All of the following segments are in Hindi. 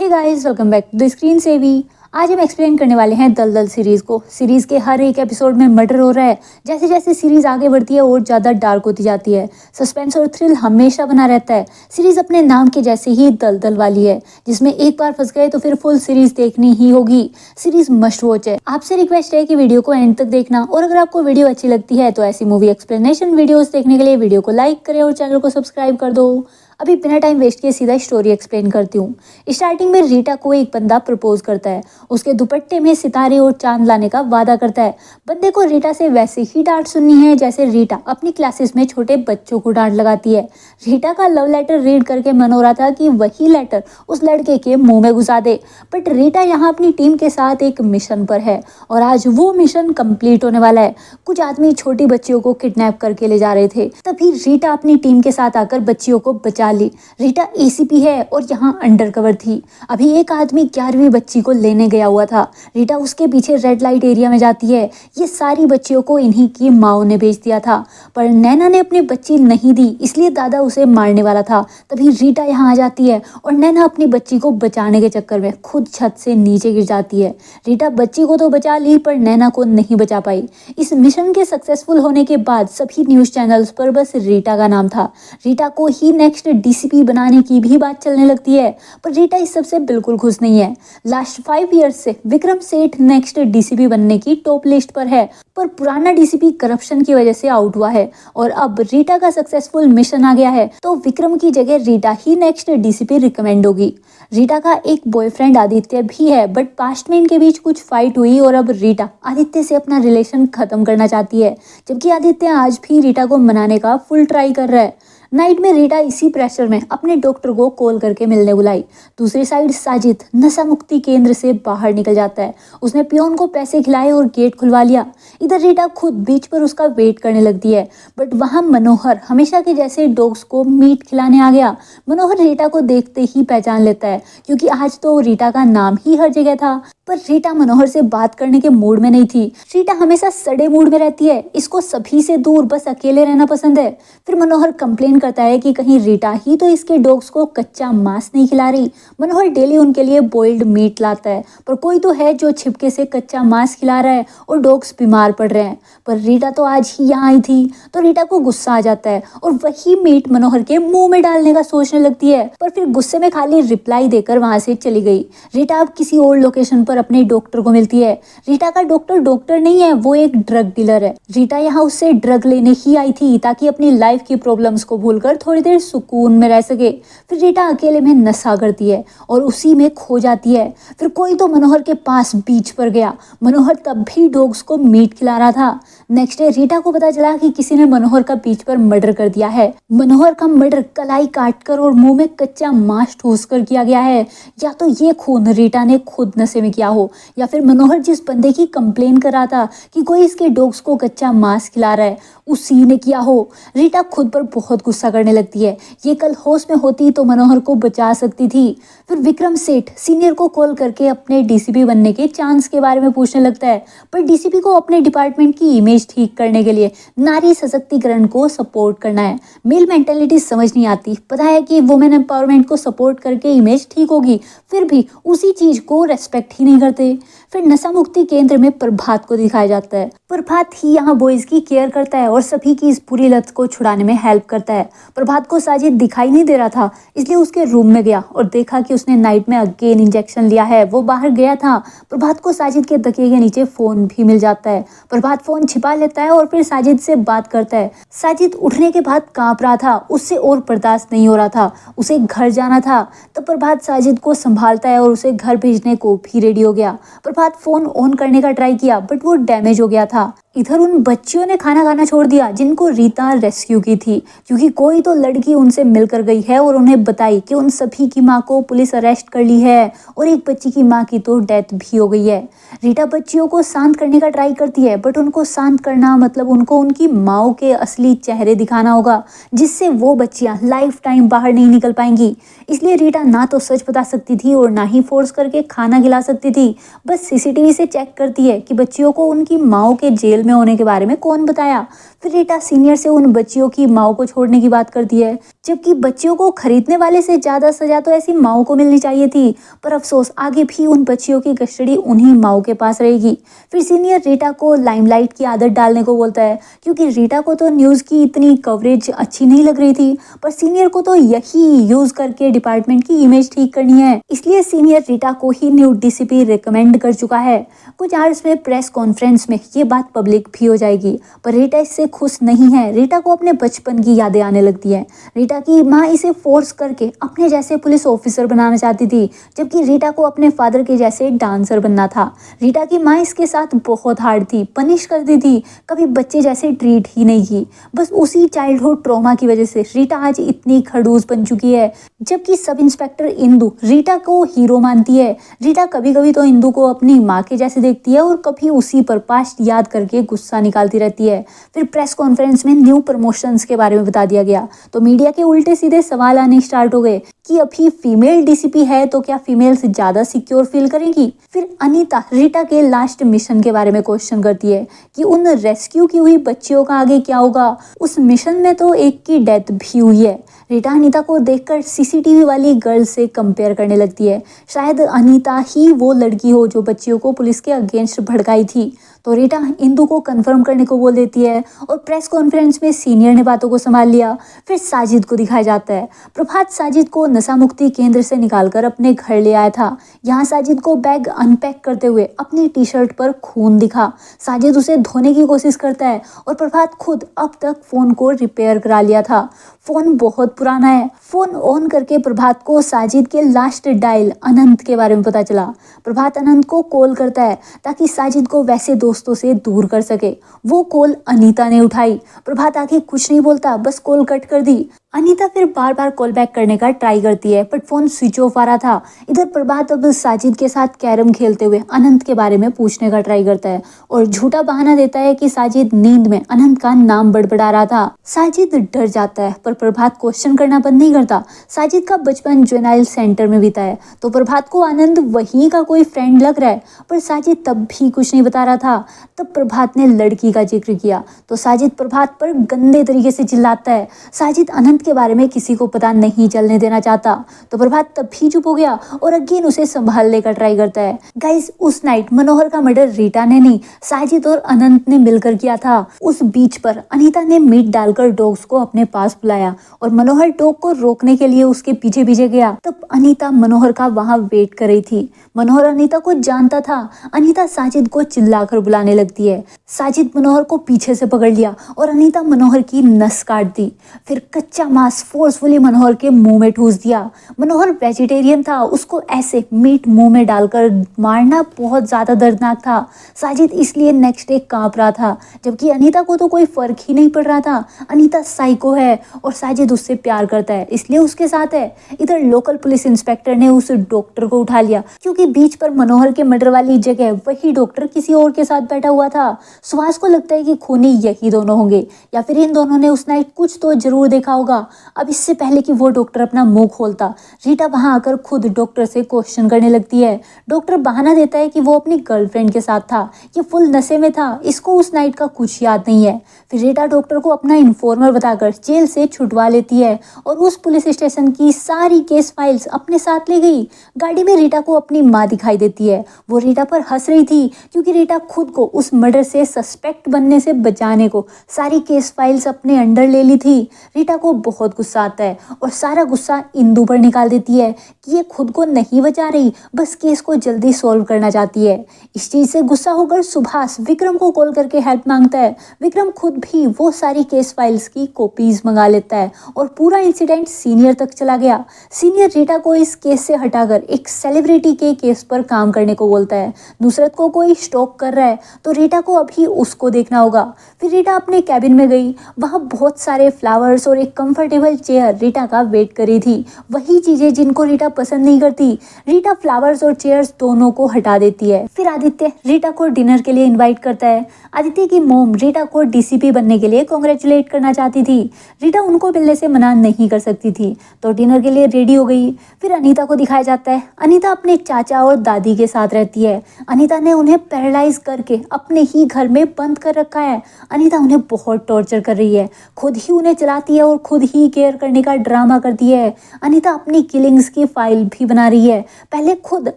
Hey guys, welcome back to the Screen Savvy. आज हम एक्सप्लेन करने वाले हैं दलदल सीरीज को। सीरीज के हर एक एपिसोड में मर्डर हो रहा है। जैसे जैसे सीरीज आगे बढ़ती है और ज़्यादा डार्क होती जाती है। सस्पेंस और थ्रिल हमेशा बना रहता है। सीरीज अपने नाम के जैसे ही दलदल वाली है, जिसमें एक बार फंस गए तो फिर फुल सीरीज देखनी ही होगी। सीरीज मस्ट वॉच है। आपसे रिक्वेस्ट है कि वीडियो को एंड तक देखना, और अगर आपको वीडियो अच्छी लगती है तो ऐसी मूवी एक्सप्लेनेशन वीडियोस देखने के लिए वीडियो को लाइक करें और चैनल को सब्सक्राइब कर दो। अभी बिना टाइम वेस्ट किए सीधा स्टोरी एक्सप्लेन करती हूँ। स्टार्टिंग में रीटा को एक बंदा प्रपोज करता है। उसके दुपट्टे में सितारे और चांद लाने का वादा करता है। बंदे को रीटा से वैसे ही डांट सुननी है जैसे रीटा अपनी क्लासेस में छोटे बच्चों को डांट लगाती है। रीटा का लव लेटर रीड करके मन हो रहा था कि वही लेटर उस लड़के के मुंह में घुसा दे, बट रीटा यहाँ अपनी टीम के साथ एक मिशन पर है और आज वो मिशन कंप्लीट होने वाला है। कुछ आदमी छोटी बच्चियों को किडनैप करके ले जा रहे थे। तभी रीटा अपनी टीम के साथ आकर बच्चियों को बचा ली। रीटा एसीपी है और यहाँ अंडरकवर थी। अभी एक आदमी 11वीं बच्ची को लेने गया हुआ था। रीटा उसके पीछे रेड लाइट एरिया में जाती है। ये सारी बच्चियों को इन्हीं की माओ ने बेच दिया था, पर नैना ने अपनी बच्ची नहीं दी, इसलिए दादा उसे मारने वाला था। तभी रीटा यहाँ आ जाती है और नैना अपनी बच्ची को बचाने के चक्कर में खुद छत से नीचे गिर जाती है। रीटा बच्ची को तो बचा ली, पर नैना को नहीं बचा पाई। इस मिशन के सक्सेसफुल होने के बाद सभी न्यूज चैनल्स पर बस रीटा का नाम था। रीटा को ही नेक्स्ट डीसीपी बनाने की भी बात चलने लगती है, पर रीटा इस सबसे बिल्कुल खुश नहीं है। लास्ट 5 इयर्स से विक्रम सेठ नेक्स्ट डीसीपी बनने की टॉप लिस्ट पर है, पर पुराना डीसीपी करप्शन की वजह से आउट हुआ है और अब रीटा का सक्सेसफुल मिशन आ गया है, तो विक्रम की जगह रीटा ही नेक्स्ट डीसीपी रिकमेंड होगी। रीटा का एक बॉयफ्रेंड आदित्य भी है, बट पास्ट में इनके बीच कुछ फाइट हुई और अब रीटा आदित्य से अपना रिलेशन खत्म करना चाहती है, जबकि आदित्य आज भी रीटा को मनाने का फुल ट्राई कर रहा है। नाइट में रीटा इसी प्रेशर में अपने डॉक्टर को कॉल करके मिलने बुलाई। दूसरी साइड साजिद नशा मुक्ति केंद्र से बाहर निकल जाता है। उसने पियोन को पैसे खिलाए और गेट खुलवा लिया। इधर रीटा खुद बीच पर उसका वेट करने लगती है, बट वहां मनोहर हमेशा के जैसे डॉग्स को मीट खिलाने आ गया। मनोहर रीटा को देखते ही पहचान लेता है, क्योंकि आज तो रीटा का नाम ही हर जगह था। पर रीटा मनोहर से बात करने के मूड में नहीं थी। रीटा हमेशा सड़े मूड में रहती है। इसको सभी से दूर बस अकेले रहना पसंद है। फिर मनोहर कंप्लेन करता है कि कहीं रीटा ही तो इसके डॉग्स को कच्चा मांस नहीं खिला रही। मनोहर डेली उनके लिए बॉइल्ड मीट लाता है, पर कोई तो है जो छिपके से कच्चा मांस खिला रहा है और डॉग्स बीमार पड़ रहे हैं। पर रीटा तो आज ही यहाँ आई थी, तो रीटा को गुस्सा आ जाता है और वही मीट मनोहर के मुंह में डालने का सोचने लगती है, पर फिर गुस्से में खाली रिप्लाई देकर वहां से चली गई। रीटा अब किसी और लोकेशन पर अपने डॉक्टर को मिलती है। रीटा का डॉक्टर नहीं है, वो एक ड्रग डीलर है। रीटा यहाँ उससे ड्रग लेने ही आई थी ताकि अपनी लाइफ की प्रॉब्लम्स को भूलकर थोड़ी देर सुकून में रह सके। फिर रीटा अकेले में नशा करती है और उसी में खो जाती है। फिर कोई तो मनोहर के पास बीच पर गया। मनोहर तब भी डॉग्स को मीट खिला रहा था। नेक्स्ट डे रीटा को पता चला कि किसी ने मनोहर का बीच पर मर्डर कर दिया है। मनोहर का मर्डर कलाई काटकर और मुंह में कच्चा मांस ठूस कर किया गया है। या तो ये खून रीटा ने खुद नशे में किया हो, या फिर मनोहर जिस बंदे की कंप्लेन कर रहा था कि कोई इसके डॉग्स को कच्चा मांस खिला रहा है, उसी ने किया हो। रीटा खुद पर बहुत गुस्सा करने लगती है। ये कल होश में होती तो मनोहर को बचा सकती थी। फिर विक्रम सेठ सीनियर को कॉल करके अपने डीसीपी बनने के चांस के बारे में पूछने लगता है, पर डीसीपी को अपने डिपार्टमेंट की इमेज ठीक करने के लिए नारी सशक्तिकरण को सपोर्ट करना है। मेल मेंटेलिटी समझ नहीं आती। पता है कि वुमेन एम्पावरमेंट को सपोर्ट करके इमेज ठीक होगी, फिर भी उसी चीज को रेस्पेक्ट ही नहीं करते। फिर नशा मुक्ति केंद्र में प्रभात को दिखाया जाता है। प्रभात ही यहाँ बॉयज की केयर करता है और सभी की इस बुरी लत को छुड़ाने में हेल्प करता है। प्रभात को साजिद दिखाई नहीं दे रहा था, इसलिए उसके रूम में गया और देखा कि उसने नाइट में अगेन इंजेक्शन लिया है। वो बाहर गया था। प्रभात को साजिद के तकिए के नीचे फोन भी मिल जाता है। प्रभात फोन छिपा लेता है और फिर साजिद से बात करता है। साजिद उठने के बाद कांप रहा था, उससे और बर्दाश्त नहीं हो रहा था, उसे घर जाना था। तब प्रभात साजिद को संभालता है और उसे घर भेजने को भी रेडी हो गया। प्रभात फोन ऑन करने का ट्राई किया, बट वो डैमेज हो गया था। इधर उन बच्चियों ने खाना खाना छोड़ दिया जिनको रीता रेस्क्यू की थी, क्योंकि कोई तो लड़की उनसे मिलकर गई है और उन्हें बताई कि उन सभी की माँ को पुलिस अरेस्ट कर ली है और एक बच्ची की माँ की तो डेथ भी हो गई है। रीटा बच्चियों को शांत करने का ट्राई करती है, बट उनको शांत करना मतलब उनको उनकी माँ के असली चेहरे दिखाना होगा, जिससे वो बच्चियां लाइफ टाइम बाहर नहीं निकल पाएंगी। इसलिए रीटा ना तो सच बता सकती थी और ना ही फोर्स करके खाना खिला सकती थी। बस सीसीटीवी से चेक करती है कि बच्चियों को उनकी माँ के जेल में होने के बारे में कौन बताया। फिर रीटा सीनियर से उन बच्चियों की माँ को छोड़ने की बात करती है। जबकि बच्चियों को खरीदने वाले से ज्यादा सजा तो ऐसी माओ को मिलनी चाहिए थी। पर अफसोस आगे भी उन बच्चियों की कस्टडी उन्हीं माओ के पास रहेगी। फिर सीनियर रीटा को लाइमलाइट की आदत डालने को बोलता है, क्योंकि रीटा को तो न्यूज की इतनी कवरेज अच्छी नहीं लग रही थी, पर सीनियर को तो यही यूज करके डिपार्टमेंट की इमेज ठीक करनी है। इसलिए सीनियर रीटा को ही न्यू डीसीपी रिकमेंड कर चुका है। कुछ आवर्स में प्रेस कॉन्फ्रेंस में ये बात पब्लिक भी हो जाएगी, पर रीटा इससे खुश नहीं है। रीटा को अपने बचपन की यादें आने लगती है। रीटा की माँ इसे फोर्स करके अपने जैसे पुलिस ऑफिसर बनाना चाहती थी, जबकि रीटा को अपने फादर के जैसे डांसर बनना था। रीटा की माँ इसके साथ बहुत हार्ड थी, पनिश करती थी, कभी बच्चे जैसे ट्रीट ही नहीं की। बस उसी चाइल्डहुड ट्रॉमा की वजह से रीटा आज इतनी खड़ूस बन चुकी है। जबकि सब इंस्पेक्टर इंदु रीटा को हीरो मानती है। रीटा कभी कभी तो इंदु को अपनी माँ के जैसे देखती है और कभी उसी पर पास्ट याद करके गुस्सा निकालती रहती है। फिर प्रेस कॉन्फ्रेंस में न्यू प्रमोशंस के बारे में बता दिया गया, तो मीडिया के उल्टे सीधे सवाल आने स्टार्ट हो गए कि अभी फीमेल डीसीपी है तो क्या फीमेल से ज्यादा सिक्योर फील करेगी। फिर अनीता रीटा के लास्ट मिशन के बारे में क्वेश्चन करती है कि उन रेस्क्यू की हुई बच्चियों का आगे क्या होगा। उस मिशन में तो एक की डेथ भी हुई है। रीटा अनीता को देखकर सीसीटीवी वाली गर्ल से कंपेयर करने लगती है। शायद अनीता ही वो लड़की हो जो बच्चियों को पुलिस के अगेंस्ट भड़काई थी। तो रीटा इंदु को कंफर्म करने को बोल देती है और प्रेस कॉन्फ्रेंस में सीनियर ने बातों को संभाल लिया। फिर साजिद को दिखाया जाता है। प्रभात साजिद को नशा मुक्ति केंद्र से निकालकर अपने घर ले आया था। यहाँ साजिद को बैग अनपैक करते हुए अपनी टी शर्ट पर खून दिखा। साजिद उसे धोने की कोशिश करता है और प्रभात खुद अब तक फोन को रिपेयर करा लिया था। फोन बहुत पुराना है। फोन ऑन करके प्रभात को साजिद के लास्ट डायल अनंत के बारे में पता चला। प्रभात अनंत को कॉल करता है ताकि साजिद को वैसे दोस्तों से दूर कर सके। वो कॉल अनीता ने उठाई। प्रभात आगे कुछ नहीं बोलता, बस कॉल कट कर दी। अनीता फिर बार बार कॉल बैक करने का ट्राई करती है, बट फोन स्विच ऑफ आ रहा था। इधर प्रभात अब साजिद के साथ कैरम खेलते हुए अनंत के बारे में पूछने का ट्राई करता है और झूठा बहाना देता है कि साजिद नींद में अनंत का नाम बड़बड़ा रहा था। साजिद डर जाता है, पर प्रभात क्वेश्चन करना बंद नहीं करता। साजिद का बचपन जुवेनाइल सेंटर में बीता है, तो प्रभात को आनंद वहीं का कोई फ्रेंड लग रहा है, पर साजिद तब भी कुछ नहीं बता रहा था। तब प्रभात ने लड़की का जिक्र किया तो साजिद प्रभात पर गंदे तरीके से चिल्लाता है। साजिद अनंत के बारे में किसी को पता नहीं चलने देना चाहता, तो प्रभात तब भी चुप हो गया और अगेन उसे संभालने का ट्राई करता है। गाइस, उस नाइट मनोहर का मर्डर रीटा ने नहीं, साजिद और अनंत ने मिलकर किया था। उस बीच पर अनीता ने मीट डालकर डॉग्स को अपने पास बुलाया और मनोहर डॉग को रोकने के लिए उसके पीछे पीछे गया। तब अनीता मनोहर का वहां वेट कर रही थी। मनोहर अनीता को जानता था। अनीता साजिद को चिल्लाकर बुलाने लगती है। साजिद मनोहर को पीछे से पकड़ लिया और अनीता मनोहर की नस काट दी। फिर कच्चा मांस फोर्सफुली मनोहर के मुंह में ठूस दिया। मनोहर वेजिटेरियन था, उसको ऐसे मीट मुंह में डालकर मारना बहुत ज्यादा दर्दनाक था। साजिद इसलिए नेक्स्ट डे कांप रहा था, जबकि अनीता को तो कोई फर्क ही नहीं पड़ रहा था। अनीता साइको है और साजिद उससे प्यार करता है, इसलिए उसके साथ है। इधर लोकल पुलिस इंस्पेक्टर ने उस डॉक्टर को उठा लिया, क्योंकि बीच पर मनोहर के मर्डर वाली जगह वही डॉक्टर किसी और के साथ बैठा हुआ था। सुहास को लगता है कि खूनी यही दोनों होंगे, या फिर इन दोनों ने उस नाइट कुछ तो जरूर देखा होगा। अब इससे पहले कि वो डॉक्टर अपना मुंह खोलता, रीटा वहां आकर खुद डॉक्टर से क्वेश्चन करने लगती है। डॉक्टर बहाना देता है कि वो अपनी गर्लफ्रेंड के साथ था, ये फुल नशे में था, इसको उस नाइट का कुछ याद नहीं है। फिर रीटा डॉक्टर को अपना इन्फॉर्मर बताकर जेल से छुटवा लेती है और उस पुलिस स्टेशन की सारी केस फाइल्स अपने साथ ले गई। गाड़ी में रीटा को अपनी माँ दिखाई देती है। वो रीटा पर हंस रही थी, क्योंकि रीटा खुद को उस मर्डर से सस्पेक्ट बनने से बचाने को सारी केस फाइल्स अपने अंडर ले ली थी। रीटा को बहुत गुस्सा आता है और सारा गुस्सा इंदु पर निकाल देती है कि ये खुद को नहीं बचा रही, बस केस को जल्दी सॉल्व करना चाहती है। इस चीज से गुस्सा होकर सुभाष विक्रम को कॉल करके हेल्प मांगता है। विक्रम खुद भी वो सारी केस फाइल्स की कॉपीज मंगा लेता है और पूरा इंसिडेंट सीनियर तक चला गया। सीनियर रीटा को इस केस से हटाकर एक सेलिब्रिटी के केस पर काम करने को बोलता है। नुसरत को कोई स्टॉक कर रहा है, तो रीटा को अभी उसको देखना होगा। फिर रीटा अपने कैबिन में गई, वहाँ बहुत सारे फ्लावर्स और एक कंफर्टेबल चेयर रीटा का वेट कर रही थी, वही चीजें जिनको रीटा पसंद नहीं करती। रीटा फ्लावर्स और चेयर्स दोनों को हटा देती है। फिर आदित्य रीटा को डिनर के लिए इनवाइट करता है। आदित्य की मोम रीटा को डीसीपी बनने के लिए कांग्रेचुलेट करना चाहती थी। रीटा उनको मिलने से मना नहीं कर सकती थी, तो डिनर के लिए रेडी हो गई। फिर अनीता को दिखाया जाता है। अनीता अपने चाचा और दादी के साथ रहती है। अनीता ने उन्हें पैरालाइज करके अपने ही घर में बंद कर रखा है। अनीता उन्हें बहुत टॉर्चर कर रही है, खुद ही उन्हें चलाती है और खुद ही केयर करने का ड्रामा करती है। अनीता अपनी किलिंग्स की फाइल भी बना रही है। पहले खुद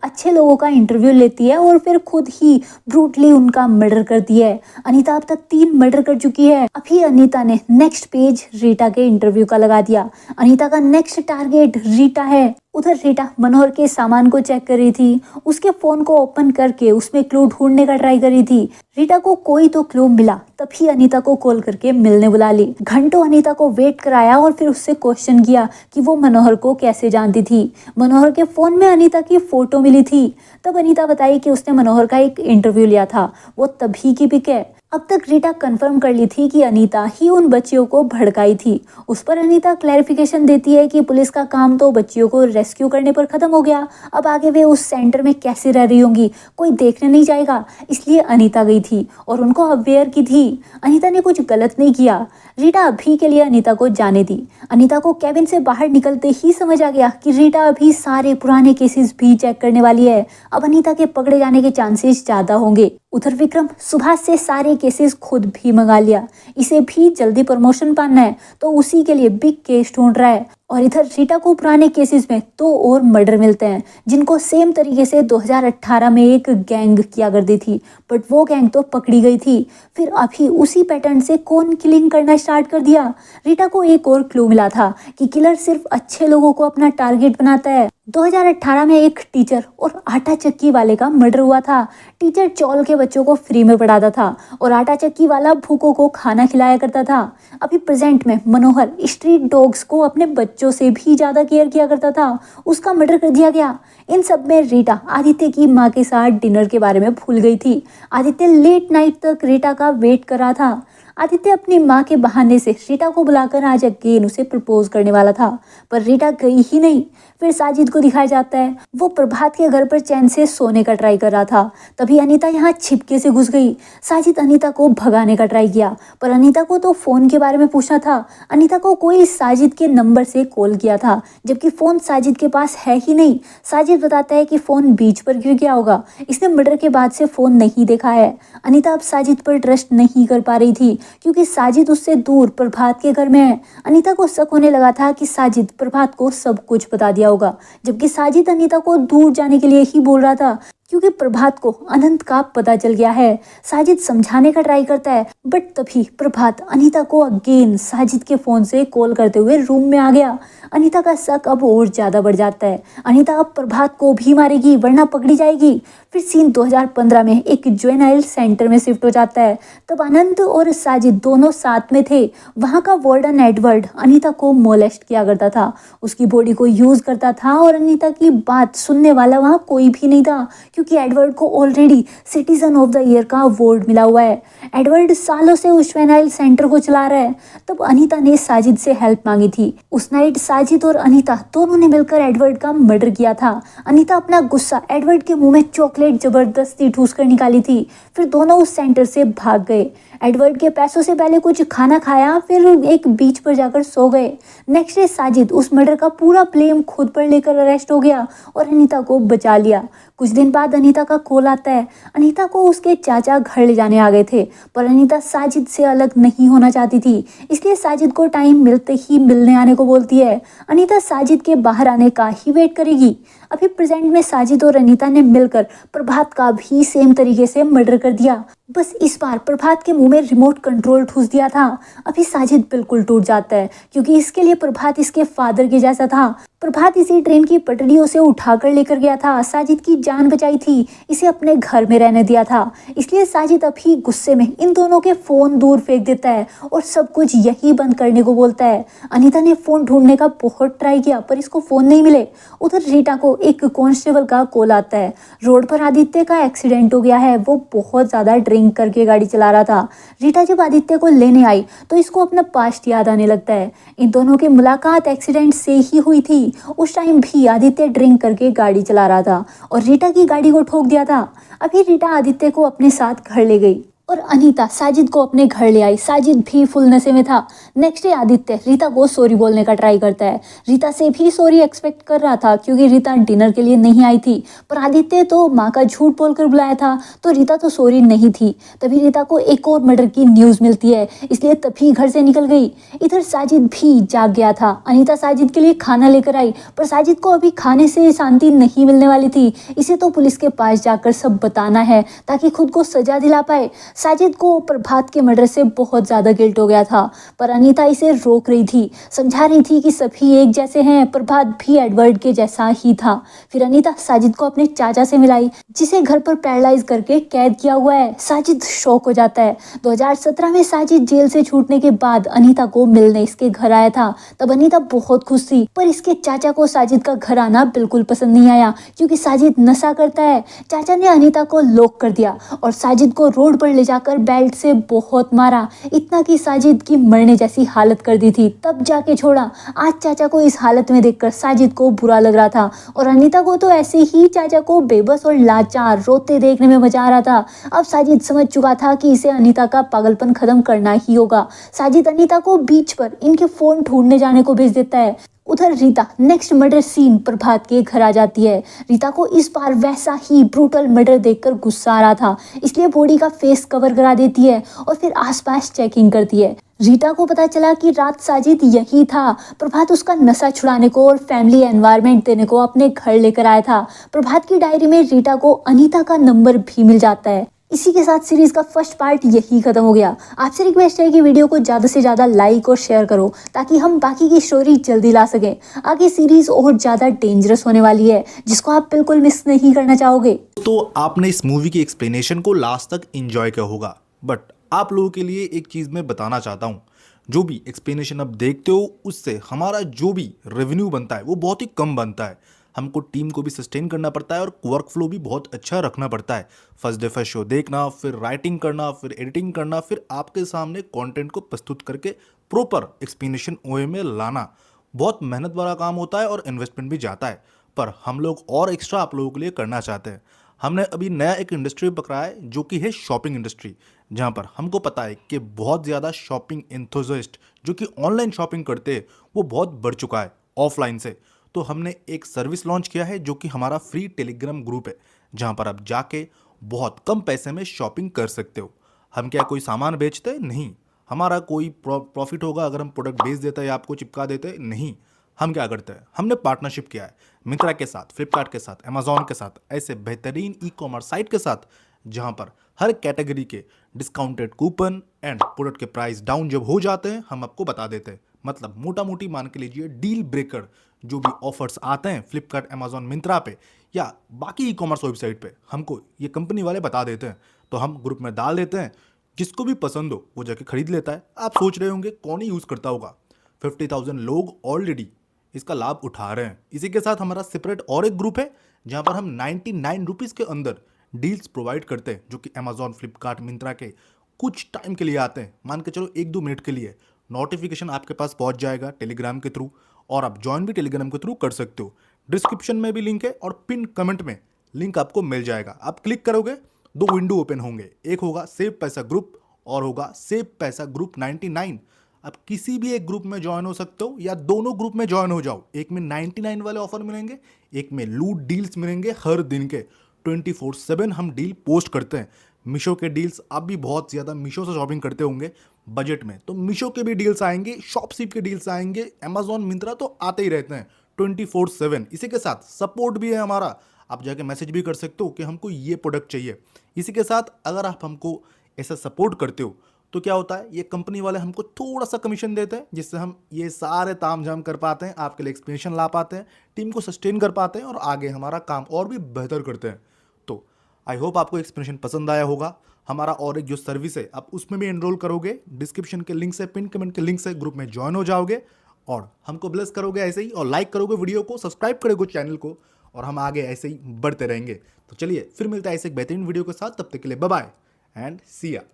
अच्छे लोगों का इंटरव्यू लेती है और फिर खुद ही ब्रूटली उनका मर्डर करती है। अनीता अब तक 3 मर्डर कर चुकी है। अभी अनीता ने नेक्स्ट पेज रीटा के इंटरव्यू का लगा दिया। अनीता का नेक्स्ट टारगेट रीटा है। उधर रीटा मनोहर के सामान को चेक कर रही थी। उसके फोन को ओपन करके उसमें क्लू ढूंढने का ट्राई कर रही थी। रीटा को कोई तो क्लू मिला, तभी अनीता को कॉल करके मिलने बुला ली। घंटों अनीता को वेट कराया और फिर उससे क्वेश्चन किया कि वो मनोहर को कैसे जानती थी। मनोहर के फोन में अनीता की फोटो मिली थी। तब अनीता बताई कि उसने मनोहर का एक इंटरव्यू लिया था, वो तभी की पिक है। अब तक रीटा कंफर्म कर ली थी कि अनीता ही उन बच्चियों को भड़काई थी। उस पर अनीता क्लैरिफिकेशन देती है कि पुलिस का काम तो बच्चियों को रेस्क्यू करने पर खत्म हो गया, अब आगे वे उस सेंटर में कैसे रह रही होंगी, कोई देखने नहीं जाएगा, इसलिए अनीता गई थी और उनको अवेयर की थी। अनीता ने कुछ गलत नहीं किया। रीटा अभी के लिए अनीता को जाने दी। अनीता को कैबिन से बाहर निकलते ही समझ आ गया कि रीटा अभी सारे पुराने केसेस भी चेक करने वाली है। अब अनीता के पकड़े जाने के चांसेस ज्यादा होंगे। उधर विक्रम सुबह से सारे केसेस खुद भी मंगा लिया। इसे भी जल्दी प्रमोशन पाना है तो उसी के लिए बिग केस ढूंढ रहा है। और इधर रीटा को पुराने केसेस में 2 और मर्डर मिलते हैं जिनको सेम तरीके से 2018 में एक गैंग किया करती थी, बट वो गैंग तो पकड़ी गई थी। फिर अभी उसी पैटर्न से कौन किलिंग करना स्टार्ट कर दिया। रीटा को एक और क्लू मिला था कि किलर सिर्फ अच्छे लोगों को अपना टारगेट बनाता है। 2018 में एक टीचर और आटा चक्की वाले का मर्डर हुआ था। टीचर चौल के बच्चों को फ्री में पढ़ाता था और आटा चक्की वाला भूखों को खाना खिलाया करता था। अभी प्रेजेंट में मनोहर स्ट्रीट डॉग्स को अपने बच्चों से भी ज्यादा केयर किया करता था, उसका मर्डर कर दिया गया। इन सब में रीटा आदित्य की माँ के साथ डिनर के बारे में भूल गई थी। आदित्य लेट नाइट तक रीटा का वेट कर रहा था। आदित्य अपनी माँ के बहाने से रीटा को बुलाकर आज अगेन उसे प्रपोज करने वाला था, पर रीटा गई ही नहीं। फिर साजिद को दिखाया जाता है वो प्रभात के घर पर चैन से सोने का ट्राई कर रहा था। तभी अनीता यहाँ छिपके से घुस गई। साजिद अनीता को भगाने का ट्राई किया, पर अनीता को तो फोन के बारे में पूछना था। अनीता को कोई साजिद के नंबर से कॉल किया था, जबकि फोन साजिद के पास है ही नहीं। साजिद बताता है कि फोन बीच पर गिर गया होगा, इसने मर्डर के बाद से फोन नहीं देखा है। अनीता अब साजिद पर ट्रस्ट नहीं कर पा रही थी क्योंकि साजिद उससे दूर प्रभात के घर में है। अनीता को शक होने लगा था कि साजिद प्रभात को सब कुछ बता दिया होगा, जबकि साजिद अनीता को दूर जाने के लिए ही बोल रहा था क्योंकि प्रभात को अनंत का पता चल गया है। साजिद समझाने का ट्राई करता है, बट तभी प्रभात अनीता को अगेन साजिद के फोन से कॉल करते हुए रूम में आ गया। अनीता का शक अब और ज्यादा बढ़ जाता है। अनीता अब प्रभात को भी मारेगी वरना पकड़ी जाएगी। फिर सीन 2015 में एक जुवेनाइल सेंटर में शिफ्ट हो जाता है। तब अनंत और साजिद दोनों साथ में थे। वहाँ का वार्डन एडवर्ड अनीता को मोलेस्ट किया करता था, उसकी बॉडी को यूज करता था और अनीता की बात सुनने वाला वहाँ कोई भी नहीं था क्योंकि एडवर्ड को already citizen of the year का अवार्ड मिला हुआ है। एडवर्ड सालों से उस जुवेनाइल सेंटर को चला रहा है। तब अनीता ने साजिद से हेल्प मांगी थी। उस नाइट साजिद और अनीता दोनों ने मिलकर एडवर्ड का मर्डर किया था। अनीता अपना गुस्सा एडवर्ड के मुंह में चॉकलेट जबरदस्ती ठूस कर निकाली थी। फिर दोनों उस सेंटर से भाग गए। एडवर्ड के पैसों से पहले कुछ खाना खाया, फिर एक बीच पर जाकर सो गए। नेक्स्ट डे साजिद उस मर्डर का पूरा ब्लेम खुद पर लेकर अरेस्ट हो गया और अनीता को बचा लिया। कुछ दिन बाद अनीता का कॉल आता है। अनीता को उसके चाचा घर ले जाने आ गए थे, पर अनीता साजिद से अलग नहीं होना चाहती थी, इसलिए साजिद को टाइम मिलते ही मिलने आने को बोलती है। अनीता साजिद के बाहर आने का ही वेट करेगी। अभी प्रेजेंट में साजिद और अनीता ने मिलकर प्रभात का भी सेम तरीके से मर्डर कर दिया, बस इस बार प्रभात के मुंह में रिमोट कंट्रोल ठूस दिया था। अभी साजिद बिल्कुल टूट जाता है क्योंकि इसके लिए प्रभात इसके फादर के जैसा था। प्रभात इसी ट्रेन की पटरियों से उठाकर लेकर गया था, साजिद की जान बचाई थी, इसे अपने घर में रहने दिया था। इसलिए साजिद अभी गुस्से में इन दोनों के फोन दूर फेंक देता है और सब कुछ यही बंद करने को बोलता है। अनीता ने फोन ढूंढने का बहुत ट्राई किया पर इसको फोन नहीं मिले। उधर रीटा को एक कांस्टेबल का कॉल आता है। रोड पर आदित्य का एक्सीडेंट हो गया है, वो बहुत ज्यादा ड्रिंक करके गाड़ी चला रहा था। रीटा जब आदित्य को लेने आई तो इसको अपना पास्ट याद आने लगता है। इन दोनों की मुलाकात एक्सीडेंट से ही हुई थी। उस टाइम भी आदित्य ड्रिंक करके गाड़ी चला रहा था और रीटा की गाड़ी को ठोक दिया था। अभी रीटा आदित्य को अपने साथ घर ले गई। और अनीता साजिद को अपने घर ले आई। साजिद भी फुल नशे में था। नेक्स्ट डे आदित्य रीता को सॉरी बोलने का ट्राई करता है। रीता से भी सॉरी एक्सपेक्ट कर रहा था क्योंकि रीता डिनर के लिए नहीं आई थी, पर आदित्य तो माँ का झूठ बोलकर बुलाया था, तो रीता तो सॉरी नहीं थी। तभी रीता को एक और मर्डर की न्यूज मिलती है, इसलिए तभी घर से निकल गई। इधर साजिद भी जाग गया था। अनीता साजिद के लिए खाना लेकर आई, पर साजिद को अभी खाने से शांति नहीं मिलने वाली थी। इसे तो पुलिस के पास जाकर सब बताना है ताकि खुद को सजा दिला पाए। साजिद को प्रभात के मर्डर से बहुत ज्यादा गिल्ट हो गया था, पर अनीता इसे रोक रही थी, समझा रही थी कि सभी एक जैसे हैं। प्रभात भी एडवर्ड के जैसा ही था। फिर अनीता साजिद को अपने चाचा से मिलाई, जिसे घर पर पैरालाइज करके कैद किया हुआ है। साजिद शॉक हो जाता है। 2017 में साजिद जेल से छूटने के बाद अनीता को मिलने इसके घर आया था। तब अनीता बहुत खुश थी, पर इसके चाचा को साजिद का घर आना बिल्कुल पसंद नहीं आया क्योंकि साजिद नशा करता है। चाचा ने अनीता को लॉक कर दिया और साजिद को रोड पर ले जाकर बेल्ट से बहुत मारा, इतना कि साजिद की मरने जैसी हालत कर दी थी, तब जाके छोड़ा। आज चाचा को इस हालत में देखकर साजिद को बुरा लग रहा था और अनीता को तो ऐसे ही चाचा को बेबस और लाचार रोते देखने में मजा आ रहा था। अब साजिद समझ चुका था कि इसे अनीता का पागलपन खत्म करना ही होगा। साजिद अनीता को बीच पर इनके फोन ढूंढने जाने को भेज देता है। उधर रीता नेक्स्ट मर्डर सीन प्रभात के घर आ जाती है। रीता को इस बार वैसा ही ब्रूटल मर्डर देखकर गुस्सा आ रहा था, इसलिए बॉडी का फेस कवर करा देती है और फिर आसपास चेकिंग करती है। रीता को पता चला कि रात साजिद यही था। प्रभात उसका नशा छुड़ाने को और फैमिली एनवायरनमेंट देने को अपने घर लेकर आया था। प्रभात की डायरी में रीता को अनीता का नंबर भी मिल जाता है। इसी के साथ सीरीज का फर्स्ट पार्ट यही खत्म हो गया। आपसे रिक्वेस्ट है कि वीडियो को ज्यादा से ज्यादा लाइक और शेयर करो ताकि हम बाकी की स्टोरी जल्दी ला सकें। आगे सीरीज और ज्यादा डेंजरस होने वाली है, जिसको आप बिल्कुल मिस नहीं करना चाहोगे। तो आपने इस मूवी की एक्सप्लेनेशन को लास्ट तक एंजॉय किया होगा, बट आप लोगों के लिए एक चीज़ मैं बताना चाहता हूँ। जो भी एक्सप्लेनेशन आप देखते हो उससे हमारा जो भी रेवेन्यू बनता है वो बहुत ही कम बनता है। हमको टीम को भी सस्टेन करना पड़ता है और वर्क फ्लो भी बहुत अच्छा रखना पड़ता है। फर्स्ट डे फर्स्ट शो देखना, फिर राइटिंग करना, फिर एडिटिंग करना, फिर आपके सामने कंटेंट को प्रस्तुत करके प्रॉपर एक्सप्लेनेशन ओए में लाना बहुत मेहनत वाला काम होता है और इन्वेस्टमेंट भी जाता है। पर हम लोग और एक्स्ट्रा आप लोगों के लिए करना चाहते हैं। हमने अभी नया एक इंडस्ट्री पकड़ा है जो कि है शॉपिंग इंडस्ट्री, जहाँ पर हमको पता है कि बहुत ज़्यादा शॉपिंग एंथुसियास्ट जो कि ऑनलाइन शॉपिंग करते हैं वो बहुत बढ़ चुका है ऑफलाइन से। तो हमने एक सर्विस लॉन्च किया है जो कि हमारा फ्री टेलीग्राम ग्रुप है, जहाँ पर आप जाके बहुत कम पैसे में शॉपिंग कर सकते हो। हम क्या कोई सामान बेचते हैं? नहीं। हमारा कोई प्रॉफिट होगा अगर हम प्रोडक्ट बेच देते हैं या आपको चिपका देते हैं? नहीं। हम क्या करते हैं, हमने पार्टनरशिप किया है मिंत्रा के साथ, फ्लिपकार्ट के साथ, अमेजॉन के साथ, ऐसे बेहतरीन ई कॉमर्स साइट के साथ, जहां पर हर कैटेगरी के डिस्काउंटेड कूपन एंड प्रोडक्ट के प्राइस डाउन जब हो जाते हैं हम आपको बता देते हैं। मतलब मोटा मोटी मान के लीजिए डील ब्रेकर जो भी ऑफर्स आते हैं फ्लिपकार्ट, अमेजॉन, मिंत्रा पे या बाकी ई कॉमर्स वेबसाइट पे, हमको ये कंपनी वाले बता देते हैं, तो हम ग्रुप में डाल देते हैं। जिसको भी पसंद हो वो जाके खरीद लेता है। आप सोच रहे होंगे कौन ही यूज़ करता होगा? 50,000 लोग ऑलरेडी इसका लाभ उठा रहे हैं। इसी के साथ हमारा सेपरेट और एक ग्रुप है जहां पर हम 99 रुपीज़ के अंदर डील्स प्रोवाइड करते हैं, जो कि अमेजॉन, फ्लिपकार्ट, मिंत्रा के कुछ टाइम के लिए आते हैं। मान के चलो 1-2 मिनट के लिए नोटिफिकेशन आपके पास पहुंच जाएगा टेलीग्राम के थ्रू, और आप ज्वाइन भी टेलीग्राम के थ्रू कर सकते हो। डिस्क्रिप्शन में भी लिंक है और पिन कमेंट में लिंक आपको मिल जाएगा। आप क्लिक करोगे 2 विंडो ओपन होंगे, एक होगा सेव पैसा ग्रुप और होगा सेव पैसा ग्रुप 99। आप किसी भी एक ग्रुप में ज्वाइन हो सकते हो या दोनों ग्रुप में ज्वाइन हो जाओ। एक में 99 वाले ऑफर मिलेंगे, एक में लूट डील्स मिलेंगे। हर दिन के 24/7 हम डील पोस्ट करते हैं। मीशो के डील्स, आप भी बहुत ज़्यादा मीशो से शॉपिंग करते होंगे बजट में, तो मीशो के भी डील्स आएंगे, शॉपसीप के डील्स आएंगे, अमेजॉन, मिंत्रा तो आते ही रहते हैं 24/7। इसी के साथ सपोर्ट भी है हमारा, आप जाके मैसेज भी कर सकते हो कि हमको ये प्रोडक्ट चाहिए। इसी के साथ अगर आप हमको ऐसा सपोर्ट करते हो तो क्या होता है, ये कंपनी वाले हमको थोड़ा सा कमीशन देते हैं, जिससे हम ये सारे ताम झाम कर पाते हैं, आपके लिए एक्सप्लेनेशन ला पाते हैं, टीम को सस्टेन कर पाते हैं और आगे हमारा काम और भी बेहतर करते हैं। तो आई होप आपको एक्सप्लेनेशन पसंद आया होगा। हमारा और एक जो सर्विस है आप उसमें भी एनरोल करोगे, डिस्क्रिप्शन के लिंक से, पिन कमेंट के लिंक से ग्रुप में ज्वाइन हो जाओगे और हमको ब्लेस करोगे ऐसे ही, और लाइक करोगे वीडियो को, सब्सक्राइब करोगे चैनल को, और हम आगे ऐसे ही बढ़ते रहेंगे। तो चलिए फिर मिलता है ऐसे एक बेहतरीन वीडियो के साथ, तब तक के लिए बाय बाय एंड सी या।